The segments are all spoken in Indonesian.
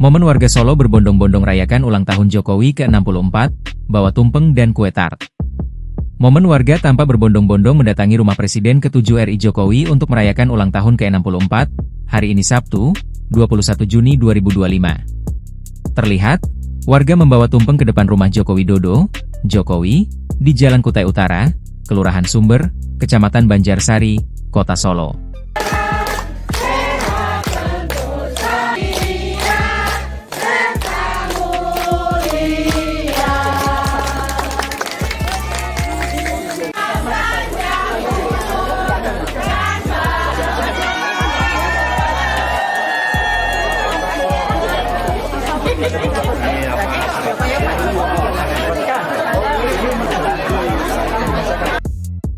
Momen warga Solo berbondong-bondong rayakan ulang tahun Jokowi ke-64, bawa tumpeng dan kue tart. Momen warga tampak berbondong-bondong mendatangi rumah Presiden ke-7 RI Jokowi untuk merayakan ulang tahun ke-64, hari ini Sabtu, 21 Juni 2025. Terlihat, warga membawa tumpeng ke depan rumah Joko Widodo, Jokowi, di Jalan Kutai Utara, Kelurahan Sumber, Kecamatan Banjarsari, Kota Solo.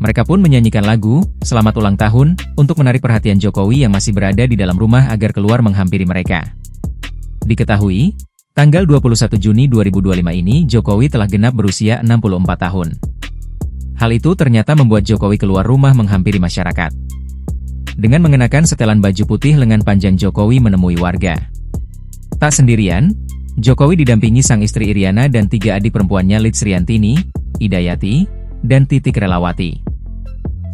Mereka pun menyanyikan lagu "Selamat Ulang Tahun" untuk menarik perhatian Jokowi yang masih berada di dalam rumah agar keluar menghampiri mereka. Diketahui, tanggal 21 Juni 2025 ini Jokowi telah genap berusia 64 tahun. Hal itu ternyata membuat Jokowi keluar rumah menghampiri masyarakat. Dengan mengenakan setelan baju putih lengan panjang, Jokowi menemui warga. Tak sendirian, Jokowi didampingi sang istri Iriana dan 3 adik perempuannya, Lits Riantini, Idayati, dan Titik Relawati.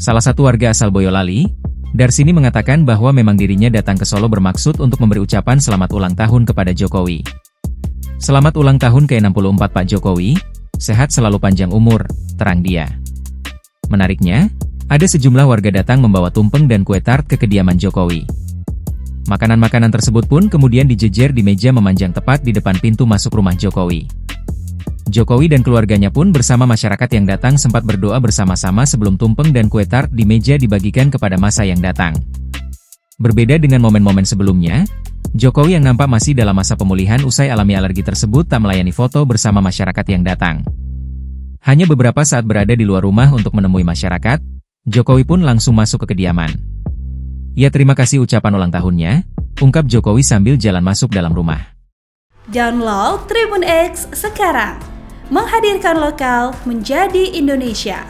Salah satu warga asal Boyolali, Darsini, mengatakan bahwa memang dirinya datang ke Solo bermaksud untuk memberi ucapan selamat ulang tahun kepada Jokowi. Selamat ulang tahun ke-64 Pak Jokowi, sehat selalu, panjang umur, terang dia. Menariknya, ada sejumlah warga datang membawa tumpeng dan kue tart ke kediaman Jokowi. Makanan-makanan tersebut pun kemudian dijejer di meja memanjang tepat di depan pintu masuk rumah Jokowi. Jokowi dan keluarganya pun bersama masyarakat yang datang sempat berdoa bersama-sama sebelum tumpeng dan kue tart di meja dibagikan kepada massa yang datang. Berbeda dengan momen-momen sebelumnya, Jokowi yang nampak masih dalam masa pemulihan usai alami alergi tersebut tak melayani foto bersama masyarakat yang datang. Hanya beberapa saat berada di luar rumah untuk menemui masyarakat, Jokowi pun langsung masuk ke kediaman. Ya, terima kasih ucapan ulang tahunnya, ungkap Jokowi sambil jalan masuk dalam rumah. Download Tribun X sekarang, menghadirkan lokal menjadi Indonesia.